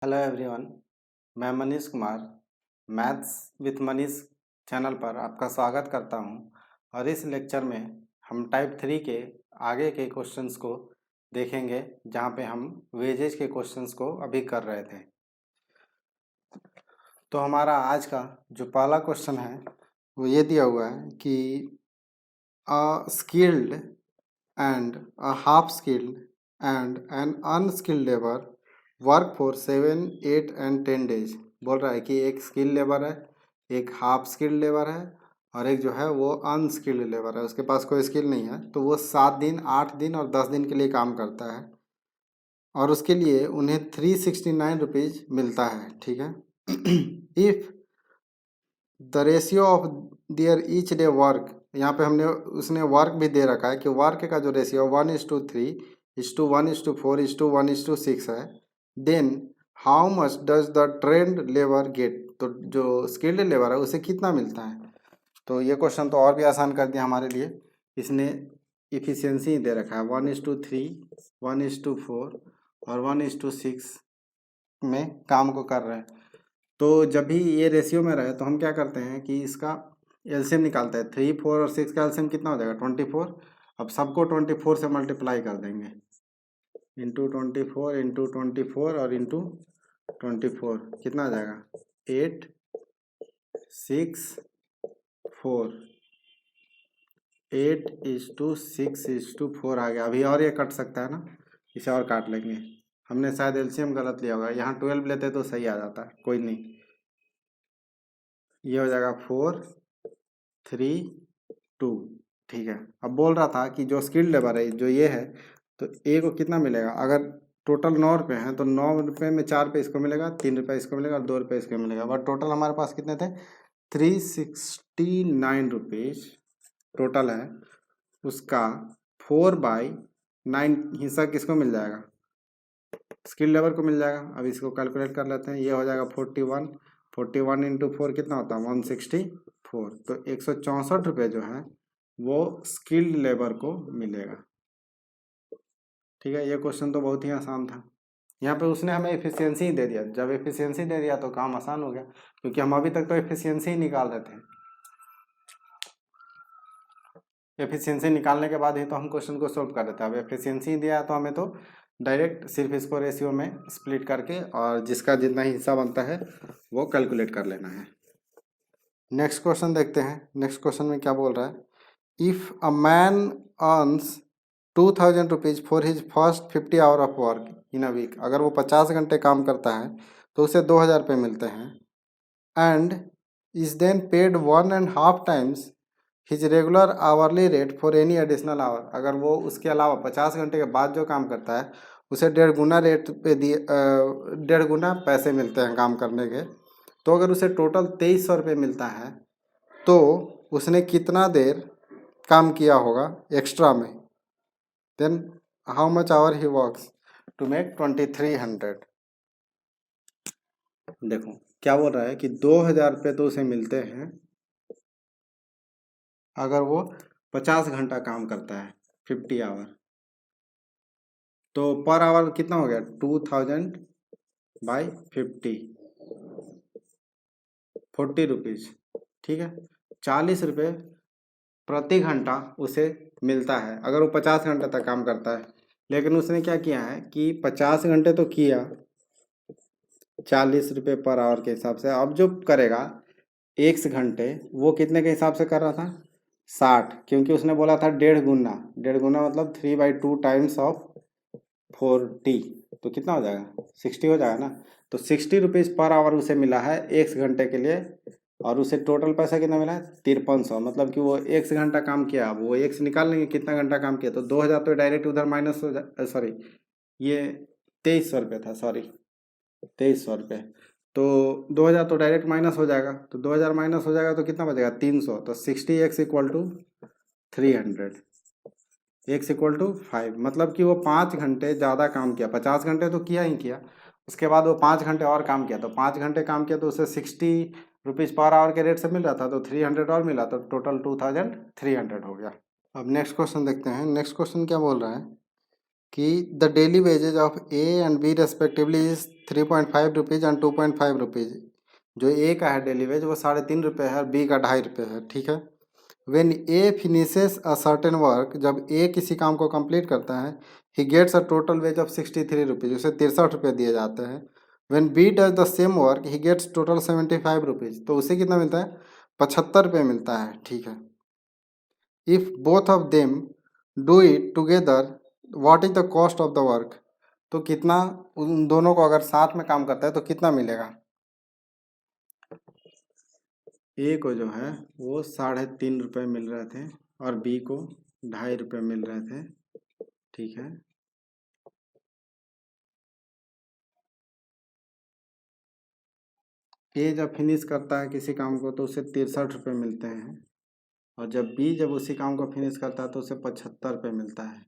Hello everyone. मैं Manish Kumar maths with Manish channel पर आपका स्वागत करता हूं और इस लेक्चर में हम टाइप 3 के आगे के क्वेश्चंस को देखेंगे, जहां पे हम वेजेस के क्वेश्चंस को अभी कर रहे थे। तो हमारा आज का जो पहला क्वेश्चन है वो ये दिया हुआ है कि अ skilled and a half skilled and an unskilled labour work for 7, 8 and 10 days। बोल रहा है कि एक स्किल्ड लेबर है, एक हाफ स्किल्ड लेबर है और एक जो है वो अनस्किल्ड लेबर है, उसके पास कोई स्किल नहीं है। तो वो 7 दिन, 8 दिन और 10 दिन के लिए काम करता है और उसके लिए उन्हें 369 रुपीज़ मिलता है। ठीक है। If the ratio of their each day work, यहाँ पे हमने उसने वर्क भी दे रखा है कि वर्क का जो रेशियो 1:3, 1:1:4, 1:6 है, then how much does the trained labour get. तो जो स्किल्ड लेबर है उसे कितना मिलता है। तो ये क्वेश्चन तो और भी आसान कर दिया हमारे लिए। इसने इफिशियंसी दे रखा है 1:3, 1:4 और 1:6 में काम को कर रहे हैं। तो जब भी ये रेशियो में रहे तो हम क्या करते हैं कि इसका एलसीएम निकालते हैं। 3, 4 और 6 का एलसीएम कितना हो जाएगा 24। अब सबको 24 से मल्टीप्लाई कर देंगे, इंटू 24 इंटू 24 और इंटू 24 कितना आ जाएगा 8, 6, 4, 8:6:4 आ गया। अभी और ये कट सकता है ना, इसे और काट लेंगे। हमने शायद एलसीएम गलत लिया होगा, यहाँ 12 लेते तो सही आ जाता, कोई नहीं। ये हो जाएगा 4, 3, 2। ठीक है। अब बोल रहा था कि जो स्किल्ड लेबर है जो ये है, तो ए को कितना मिलेगा। अगर टोटल 9 रुपये हैं तो 9 रुपये में 4 रुपये इसको मिलेगा, 3 रुपये इसको मिलेगा और 2 रुपये इसको मिलेगा। बट टोटल हमारे पास कितने थे 369 रुपीज़ टोटल है। उसका 4/9 हिस्सा किसको मिल जाएगा, स्किल्ड लेबर को मिल जाएगा। अब इसको कैलकुलेट कर लेते हैं। ये हो जाएगा 41, 41 इंटू 4 कितना होता है 164। तो 164 रुपये जो है वो स्किल्ड लेबर को मिलेगा। ठीक है। ये क्वेश्चन तो बहुत ही आसान था। यहाँ पे उसने हमें एफिशिएंसी ही दे दिया। जब एफिशिएंसी दे दिया तो काम आसान हो गया, क्योंकि हम अभी तक तो एफिशिएंसी ही निकाल रहे थे। एफिशिएंसी निकालने के बाद ही तो हम क्वेश्चन को सॉल्व कर रहे थे। अब एफिशिएंसी दिया तो हमें तो डायरेक्ट सिर्फ इसको रेशियो में स्प्लिट करके और जिसका जितना हिस्सा बनता है वो कैलकुलेट कर लेना है। नेक्स्ट क्वेश्चन देखते हैं। नेक्स्ट क्वेश्चन में क्या बोल रहा है। If a man earns 2000 rupees for his first 50 hour of work in a week, अगर वो 50 घंटे काम करता है तो उसे 2000 रुपये मिलते हैं। And is then paid 1.5 times his regular hourly rate for any additional hour, अगर वो उसके अलावा 50 घंटे के बाद जो काम करता है उसे 1.5 गुना रेट पे 1.5 गुना पैसे मिलते हैं काम करने के। तो अगर उसे टोटल 2300 रुपये मिलता है तो उसने कितना देर काम किया होगा एक्स्ट्रा में। Then how much hour he works to make 2300। देखो क्या बोल रहा है कि 2000 रुपये तो उसे मिलते हैं अगर वो 50 घंटा काम करता है 50 आवर। तो पर आवर कितना हो गया 2000/50, 40 रुपीज़। ठीक है। 40 रुपये प्रति घंटा उसे मिलता है अगर वो 50 घंटे तक काम करता है। लेकिन उसने क्या किया है कि 50 घंटे तो किया 40 रुपये पर आवर के हिसाब से। अब जो करेगा 1 घंटे वो कितने के हिसाब से कर रहा था 60, क्योंकि उसने बोला था 1.5 गुना। 1.5 गुना मतलब 3/2 टाइम्स ऑफ 40। तो कितना हो जाएगा 60 हो जाएगा ना। तो 60 रुपीज़ पर आवर उसे मिला है 1 घंटे के लिए और उसे टोटल पैसा कितना मिला है 5300। मतलब कि वो 1 घंटा काम किया। अब वो 1 से निकाल लेंगे कितना घंटा काम किया, तो 2000 तो डायरेक्ट उधर माइनस हो जाए, सॉरी ये 2300 रुपये था, सॉरी 2300 रुपये। तो 2000 तो डायरेक्ट माइनस हो जाएगा, तो 2000 माइनस हो जाएगा तो कितना बचेगा 300। तो 60x = 300, x = 5। मतलब कि वो 5 घंटे ज़्यादा काम किया। 50 घंटे तो किया ही किया, उसके बाद वो 5 घंटे और काम किया। तो 5 घंटे काम किया तो उसे 60 रुपीज़ पर आवर के रेट से मिल रहा था, तो 300 और मिला, तो टोटल 2300 हो गया। अब नेक्स्ट क्वेश्चन देखते हैं। नेक्स्ट क्वेश्चन क्या बोल रहा है कि the daily wages of A and B respectively is 3.5 rupees and 2.5 rupees. जो ए का है डेली वेज वो 3.5 रुपये है और बी का 2.5 रुपये है, ठीक है। When A finishes a certain work, जब ए किसी काम को कंप्लीट करता है, he gets a total wage of 63 rupees, उसे 63 रुपये दिए जाते हैं। When B does the same work he gets total 75 rupees, तो उसे कितना मिलता है? 75 रुपये मिलता है, ठीक है। If both of them do it together what is the cost of the work, तो कितना, उन दोनों को अगर साथ में काम करता है तो कितना मिलेगा? ए को जो है वो 3.5 रुपये मिल रहे थे और बी को 2.5 रुपये मिल रहे थे, ठीक है। ए जब फिनिश करता है किसी काम को तो उसे 63 रुपये मिलते हैं, और जब बी जब उसी काम को फिनिश करता है तो उसे 75 रुपये मिलता है।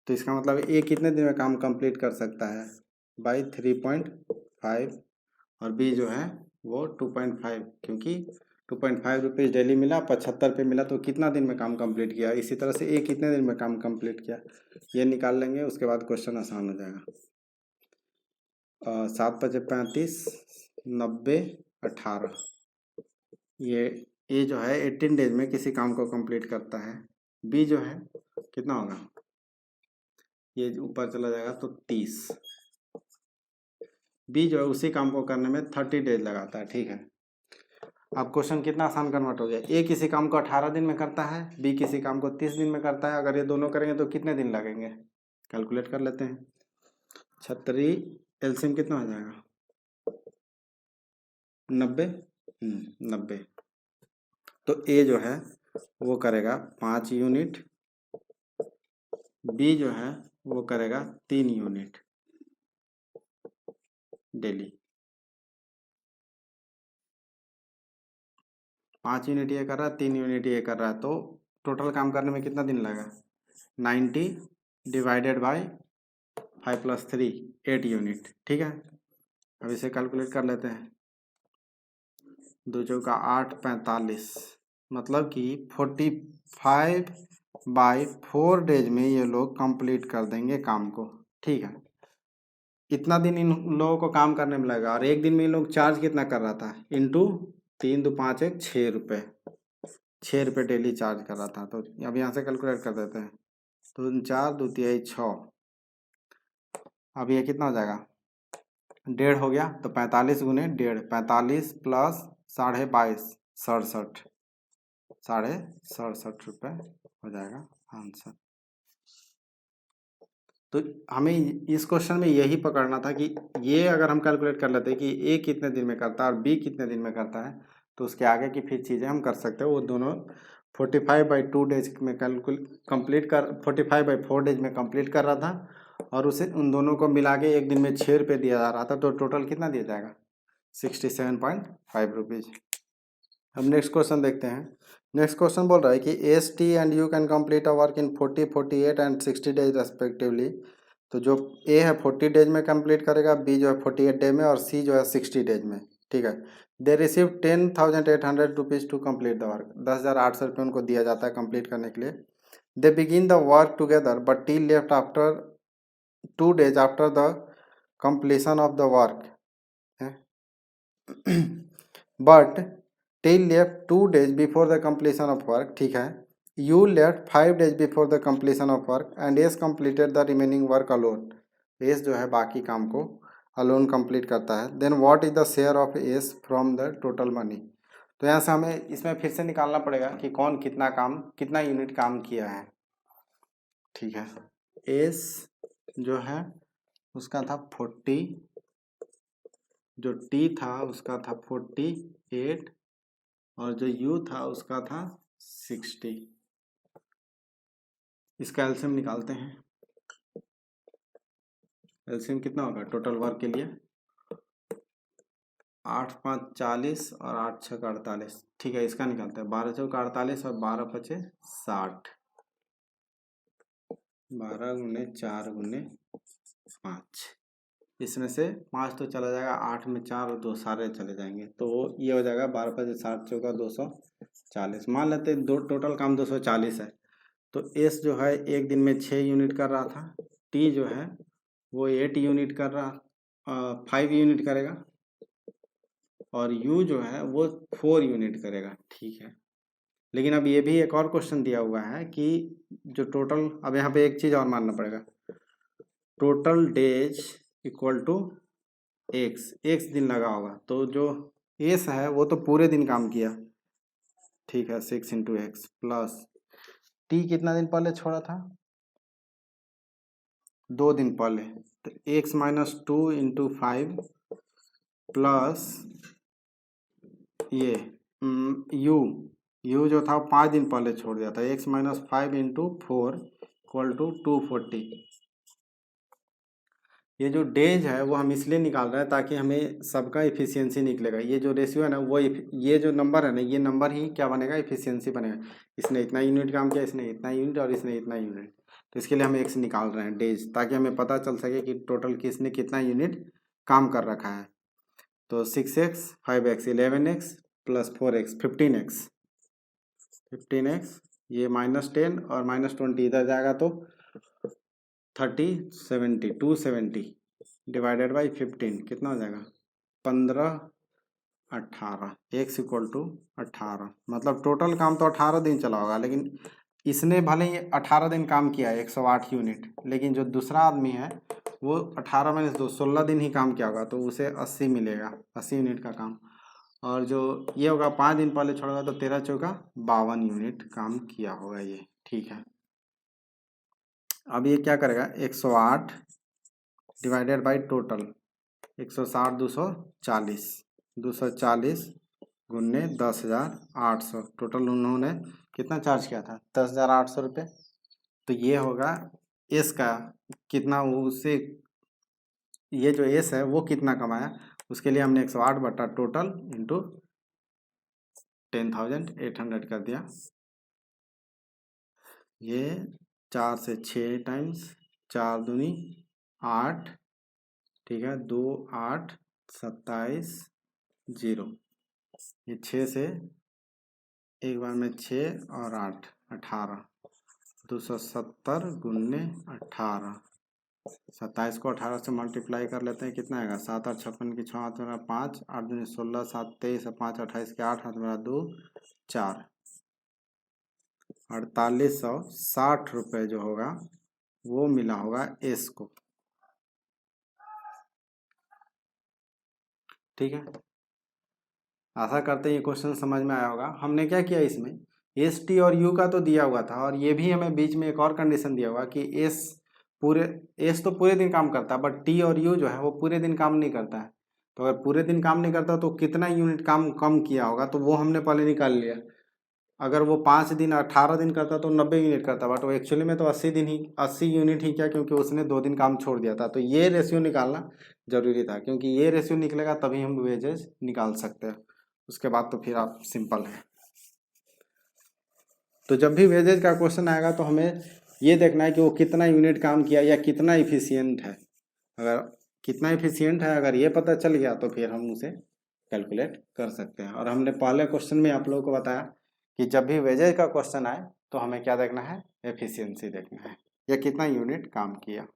तो इसका मतलब ए कितने दिन में काम कंप्लीट कर सकता है? बाई 3.5, और बी जो है वो 2.5, क्योंकि 2.5 रुपीज़ डेली मिला, 75 रुपये मिला, तो कितना दिन में काम कंप्लीट किया। इसी तरह से ए कितने दिन में काम कंप्लीट किया ये निकाल लेंगे, उसके बाद क्वेश्चन आसान हो जाएगा। 7 × 5 = 35, 90, 18, ये जो है 18 डेज में किसी काम को कंप्लीट करता है। बी जो है कितना होगा, ये ऊपर चला जाएगा तो 30। बी जो है उसी काम को करने में 30 डेज लगाता है, ठीक है। अब क्वेश्चन कितना आसान कन्वर्ट हो गया। ए किसी काम को 18 दिन में करता है, बी किसी काम को 30 दिन में करता है। अगर ये दोनों करेंगे तो कितने दिन लगेंगे, कैलकुलेट कर लेते हैं। 36 एलसीएम कितना हो जाएगा? 90, 90। तो ए जो है वो करेगा 5 यूनिट, बी जो है वो करेगा 3 यूनिट डेली। 5 यूनिट ये कर रहा है, 3 यूनिट ये कर रहा है, तो टोटल काम करने में कितना दिन लगा? 90 डिवाइडेड बाय 5 + 3, 8 यूनिट, ठीक है। अब इसे कैलकुलेट कर लेते हैं। 2 चौका 8, 45, मतलब कि 45/4 डेज में ये लोग कंप्लीट कर देंगे काम को, ठीक है। इतना दिन इन लोगों को काम करने में लगेगा, और एक दिन में इन लोग चार्ज कितना कर रहा था? इंटू 3 × 2 = 5, 6 रुपये, 6 रुपये डेली चार्ज कर रहा था। तो अब यहाँ से कैलकुलेट कर देते हैं। 2 × 4, 2 × 3 = 6। अब ये कितना हो जाएगा? 1.5 हो गया, तो 45 × 1.5, 45 + 22.5, 67, 67.5 रुपये हो जाएगा आंसर। तो हमें इस क्वेश्चन में यही पकड़ना था कि ये अगर हम कैलकुलेट कर लेते हैं कि ए कितने दिन में करता है और बी कितने दिन में करता है, तो उसके आगे की फिर चीज़ें हम कर सकते हैं। वो दोनों 45/2 डेज में कंप्लीट कर 45/4 डेज में कंप्लीट कर रहा था, और उसे उन दोनों को मिला के एक दिन में 6 रुपये दिया जा रहा था, तो टोटल कितना दिया जाएगा? 67.5 रुपीज़। अब नेक्स्ट क्वेश्चन देखते हैं। नेक्स्ट क्वेश्चन बोल रहा है कि S T and you can complete a work in 40, 48 and 60 days respectively. तो जो ए है 40 डेज में कंप्लीट करेगा, बी जो है 48 डे में, और सी जो है 60 डेज में, ठीक है। They receive 10,800 rupees to complete the work. 10,800 रुपये उनको दिया जाता है कंप्लीट करने के लिए। They begin the work together but T left after 2 days after the completion of the work, but till left 2 days before the completion of work, ठीक है। You left 5 days before the completion of work and S completed the remaining work alone. S जो है बाकी काम को alone complete करता है। Then what is the share of S from the total money? तो यहाँ से हमें इसमें फिर से निकालना पड़ेगा कि कौन कितना यूनिट काम किया है, ठीक है। S जो है उसका था 40, जो टी था उसका था 48, और जो यू था उसका था 60। इसका एलसीएम निकालते हैं। एलसीएम कितना होगा टोटल वर्क के लिए? 8 × 5 = 40 और 8 × 6 = 48, ठीक है। इसका निकालते हैं। 12 × 4 = 48 और 12 × 5 = 60। 12 × 4 × 5, इसमें से 5 तो चला जाएगा, 8 में 4 और 2 सारे चले जाएंगे, तो ये हो जाएगा 12 × 5 = 60, 60 × 4 = 240। मान लेते हैं दो टोटल काम 240 है, तो एस जो है एक दिन में 6 यूनिट कर रहा था, टी जो है वो 8 यूनिट कर रहा 5 यूनिट करेगा, और यू जो है वो 4 यूनिट करेगा। ठीक है, लेकिन अब ये भी एक और क्वेश्चन दिया हुआ है कि जो टोटल, अब यहाँ पे एक चीज़ और मानना पड़ेगा, total days equal to X, X दिन लगा होगा, तो जो एस है वो तो पूरे दिन काम किया। ठीक है, 6 इंटू एक्स प्लस टी कितना दिन पहले छोड़ा था, 2 दिन पहले, तो एक्स माइनस 2 इंटू 5 प्लस ये यू, यू जो था 5 दिन पहले छोड़ दिया था, X minus 5 into 4 equal to 240। ये जो डेज है वो हम इसलिए निकाल रहे हैं ताकि हमें सबका इफिशियंसी निकलेगा। ये जो रेशियो है ना वो ये जो नंबर है ना, ये नंबर ही क्या बनेगा, इफिशियंसी बनेगा। इसने इतना यूनिट काम किया, इसने इतना यूनिट, और इसने इतना यूनिट, तो इसके लिए हम एक्स निकाल रहे हैं डेज, ताकि हमें पता चल सके कि टोटल किसने कितना यूनिट काम कर रखा है। तो 6x 5x 11x plus 4x 15x, 15x, ये -10 और -20 इधर जाएगा तो 270 डिवाइडेड बाई 15 कितना हो जाएगा, 15 18, एक्स इक्वल टू 18। मतलब टोटल काम तो 18 दिन चला होगा, लेकिन इसने भले ही 18 दिन काम किया है 108 यूनिट, लेकिन जो दूसरा आदमी है वो 18 माइनस 2 16 दिन ही काम किया होगा, तो उसे 80 मिलेगा, 80 यूनिट का काम। और जो ये होगा 5 दिन पहले छोड़ेगा तो 13 चौका 52 यूनिट काम किया होगा ये। ठीक है, अब ये क्या करेगा, 108 डिवाइडेड बाई टोटल, 160 240, 240 गुन्ने 10,800, टोटल उन्होंने कितना चार्ज किया था, 10,800 रुपये। तो ये होगा एस का कितना, उससे ये जो एस है वो कितना कमाया, उसके लिए हमने 108 बटा टोटल इंटू 10,800 कर दिया। ये 4 से 6 टाइम्स, 4 दूनी 8, ठीक है, 2 8 27 0, ये 6 से एक बार में 6 और 8 18, 270 गुन्ने 18, 27 को 18 से मल्टीप्लाई कर लेते हैं, कितना आएगा, 7 और 56 की 6 हाथ मेरा 5, 8 दूनी 16, 7 23, 5 28 के 8 हाथ मेरा 2 4, 4860 रुपये जो होगा वो मिला होगा एस को। ठीक है, आशा करते हैं ये क्वेश्चन समझ में आया होगा। हमने क्या किया इसमें, एस टी और यू का तो दिया हुआ था, और ये भी हमें बीच में एक और कंडीशन दिया हुआ कि पूरे एस तो पूरे दिन काम करता है, बट टी और यू जो है वो पूरे दिन काम नहीं करता है। तो अगर पूरे दिन काम नहीं करता तो कितना यूनिट काम कम किया होगा, तो वो हमने पहले निकाल लिया। अगर वो 5 दिन 18 दिन करता तो 90 यूनिट करता, बट वो एक्चुअली में तो 80 दिन ही 80 यूनिट ही क्या, क्योंकि उसने 2 दिन काम छोड़ दिया था। तो ये रेशियो निकालना जरूरी था, क्योंकि ये रेशियो निकलेगा तभी हम वेजेस निकाल सकते हैं। उसके बाद तो फिर आप सिंपल है। तो जब भी वेजेज का क्वेश्चन आएगा तो हमें ये देखना है कि वो कितना यूनिट काम किया या कितना इफिशियंट है। अगर कितना इफिशियंट है अगर ये पता चल गया तो फिर हम उसे कैलकुलेट कर सकते हैं। और हमने पहले क्वेश्चन में आप लोगों को बताया कि जब भी वेजेज का क्वेश्चन आए तो हमें क्या देखना है, एफिशिएंसी देखना है या कितना यूनिट काम किया।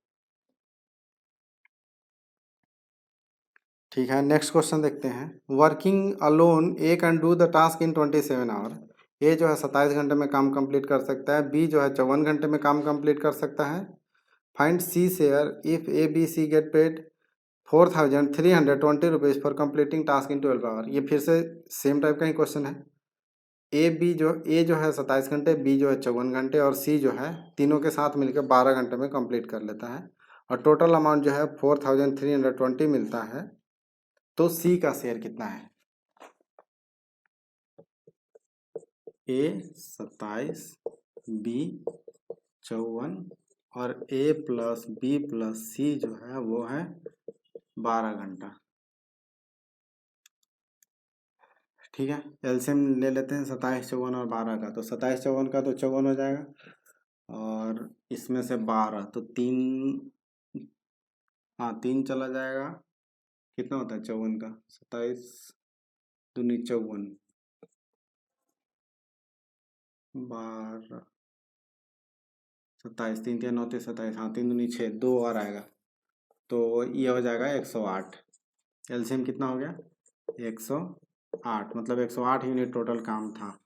ठीक है, नेक्स्ट क्वेश्चन देखते हैं। Working alone A can do the task in 27 hour. A जो है 27 घंटे में काम कंप्लीट कर सकता है, बी जो है 54 घंटे में काम कंप्लीट कर सकता है। Find C share if A B C get paid 4,320 rupees for completing task in 12 hour. ये फिर से सेम टाइप का ही क्वेश्चन है। ए जो है 27 घंटे, बी जो है 54 घंटे, और सी जो है तीनों के साथ मिलकर 12 घंटे में कंप्लीट कर लेता है, और टोटल अमाउंट जो है 4,320 मिलता है। तो सी का शेयर कितना है, ए 27, बी 54 और ए प्लस बी प्लस सी जो है वो है 12 घंटा। ठीक है, एलसीएम ले लेते हैं 27 54 और 12 का। तो 27 54 का तो 54 हो जाएगा, और इसमें से 12 तो 3, हाँ 3 चला जाएगा, कितना होता है 54 का, 27 दूनी 54, 12 27, 3 3 9 27, हाँ 3 दूनी 6, 2 और आएगा तो ये हो जाएगा 108। एलसीएम कितना हो गया 108, मतलब 108 यूनिट टोटल काम था।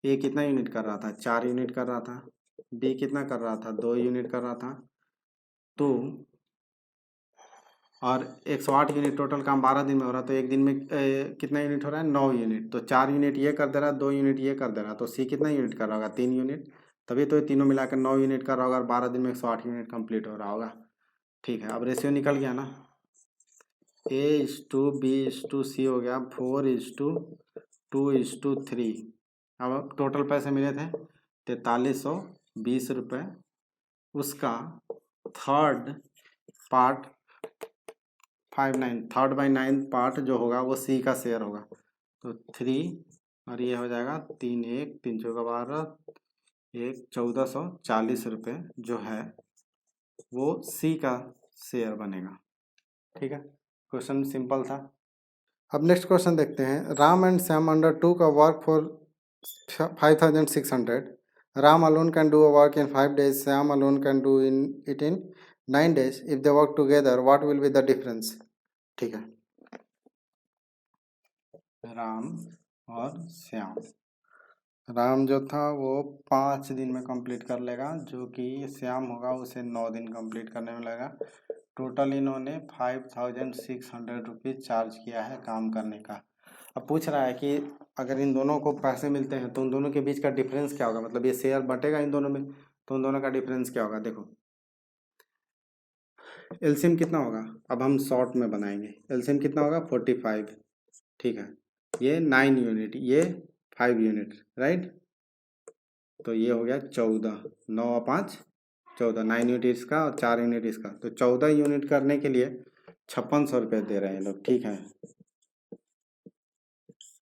ए कितना यूनिट कर रहा था 4 यूनिट कर रहा था, बी कितना कर रहा था 2 यूनिट कर रहा था, तो और 108 यूनिट टोटल काम 12 दिन में हो रहा है, तो एक दिन में कितना यूनिट हो रहा है 9 यूनिट, तो 4 यूनिट ये कर दे रहा है, 2 यूनिट ये कर दे रहा है, तो सी कितना यूनिट कर रहा होगा 3 यूनिट, तभी तो ये तीनों मिलाकर 9 यूनिट कर रहा होगा और 12 दिन में 108 यूनिट कंप्लीट हो रहा होगा। ठीक है, अब रेशियो निकल गया ना, A/B/C हो गया 4/2/3। अब टोटल पैसे मिले थे 4320 रुपये, उसका third part 5/9, third by 9 part जो होगा वो सी का शेयर होगा, तो 3 और ये हो जाएगा 3 1 3 चौका 12 1 1440 रुपये जो है वो सी का शेयर बनेगा। ठीक है, क्वेश्चन सिंपल था। अब नेक्स्ट क्वेश्चन देखते हैं। Ram and Shyam undertook का work for 5600। Ram alone can do a work in 5 days. Syam alone can do it in 9 days. If they work together, what will be the difference? ठीक है, राम और श्याम, राम जो था वो 5 दिन में कंप्लीट कर लेगा, जो कि श्याम होगा उसे 9 दिन कंप्लीट करने में लगेगा। टोटल इन्होंने 5600 रुपीज़ चार्ज किया है काम करने का। अब पूछ रहा है कि अगर इन दोनों को पैसे मिलते हैं तो उन दोनों के बीच का डिफरेंस क्या होगा, मतलब ये शेयर बटेगा इन दोनों में, तो उन दोनों का डिफरेंस क्या होगा। देखो एलसीएम कितना होगा, अब हम शॉर्ट में बनाएंगे। एलसीएम कितना होगा 45, ठीक है, ये 9 यूनिट, ये 5 यूनिट, राइट, तो ये हो गया 14, 9 और 5 14, 9 यूनिट इसका और 4 यूनिट इसका, तो 14 यूनिट करने के लिए 5600 रुपये दे रहे हैं लोग। ठीक है,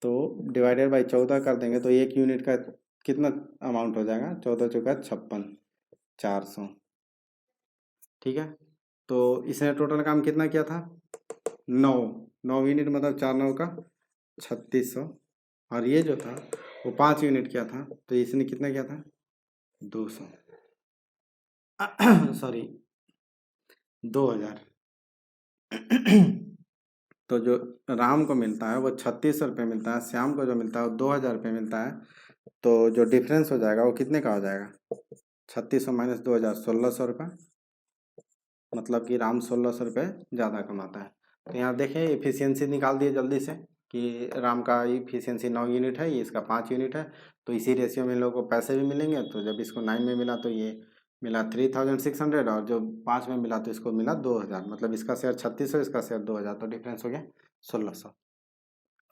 तो डिवाइडेड बाई 14 कर देंगे तो एक यूनिट का कितना अमाउंट हो जाएगा, 14 चौका 56, 400। ठीक है, तो इसने टोटल काम कितना किया था 9 यूनिट, मतलब 4 9 का 3600, और ये जो था वो 5 यूनिट किया था, तो इसने कितना किया था 200 सॉरी 2000। तो जो राम को मिलता है वो 3600 रुपये मिलता है, श्याम को जो मिलता है वो 2000 रुपये मिलता है, तो जो डिफरेंस हो जाएगा वो कितने का हो जाएगा 3600 माइनस 2000, 1600 रुपये, मतलब कि राम 1600 रुपये ज़्यादा कमाता है। तो यहाँ देखें एफिशिएंसी निकाल दिए जल्दी से कि राम का इफिशियंसी 9 यूनिट है, ये इसका 5 यूनिट है, तो इसी रेशियो में इन लोगों को पैसे भी मिलेंगे। तो जब इसको 9 में मिला तो ये मिला 3600, और जो 5 में मिला तो इसको मिला 2000, मतलब इसका शेयर 3600, इसका शेयर 2000, तो डिफरेंस हो गया 1600।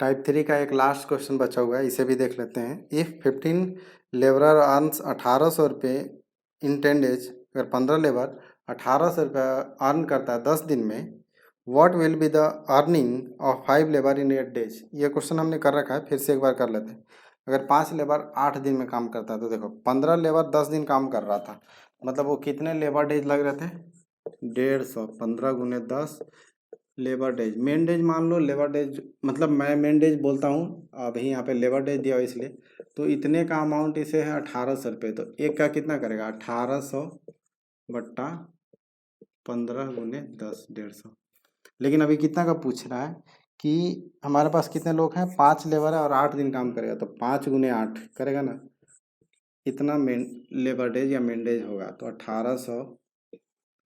टाइप 3 का एक लास्ट क्वेश्चन बचा हुआ है, इसे भी देख लेते हैं। इफ़ 15 लेबरर अर्न्स 1800 रुपये इन 10 डेज, अगर 15 लेबर 1800 रुपये अर्न करता है 10 दिन में, what will be the earning of 5 labour in 8 days. ये क्वेश्चन हमने कर रखा है, फिर से एक बार कर लेते हैं। अगर 5 लेबर 8 दिन में काम करता है, तो देखो 15 लेबर 10 दिन काम कर रहा था, मतलब वो कितने लेबर डेज लग रहे थे 150, 15 गुने 10 लेबर डेज। मेन डेज मान लो, लेबर डेज मतलब मैं मेन डेज बोलता हूँ, अभी यहाँ पे लेबर डेज दिया हो इसलिए, तो इतने का अमाउंट इसे है 1800 रुपये, तो एक का कितना करेगा 1800 बट्टा 15 गुने 10, 150। लेकिन अभी कितना का पूछ रहा है कि हमारे पास कितने लोग हैं, 5 लेबर है और 8 दिन काम करेगा, तो 5 गुने 8 करेगा ना, इतना मेन लेबर डेज या मेन डेज होगा, तो 1800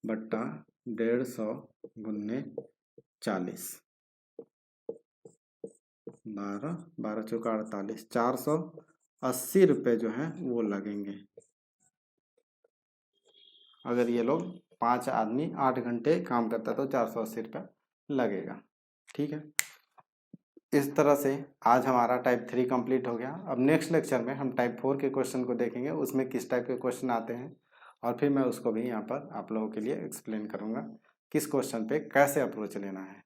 बट्टा 150 गुने 40, 12 12 चौका 48, 480 रुपये जो है वो लगेंगे, अगर ये लोग 5 आदमी 8 घंटे काम करता है तो 480 रुपये लगेगा। ठीक है, इस तरह से आज हमारा टाइप 3 कंप्लीट हो गया। अब नेक्स्ट लेक्चर में हम टाइप 4 के क्वेश्चन को देखेंगे, उसमें किस टाइप के क्वेश्चन आते हैं, और फिर मैं उसको भी यहाँ पर आप लोगों के लिए एक्सप्लेन करूँगा किस क्वेश्चन पे कैसे अप्रोच लेना है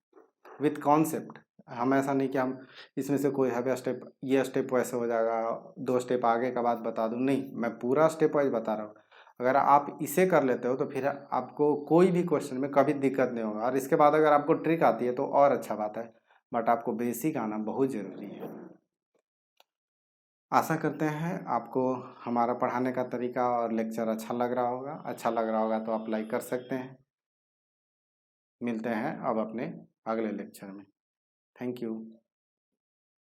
विथ कॉन्सेप्ट। हम ऐसा नहीं कि हम इसमें से कोई है स्टेप, ये स्टेप वैसे हो जाएगा 2 स्टेप आगे का बात बता दूँ, नहीं, मैं पूरा स्टेप वाइज बता रहा हूँ। अगर आप इसे कर लेते हो तो फिर आपको कोई भी क्वेश्चन में कभी दिक्कत नहीं होगा, और इसके बाद अगर आपको ट्रिक आती है तो और अच्छा बात है, बट आपको बेसिक आना बहुत ज़रूरी है। आशा करते हैं आपको हमारा पढ़ाने का तरीका और लेक्चर अच्छा लग रहा होगा। अच्छा लग रहा होगा तो आप लाइक कर सकते हैं। मिलते हैं अब अपने अगले लेक्चर में। Thank you.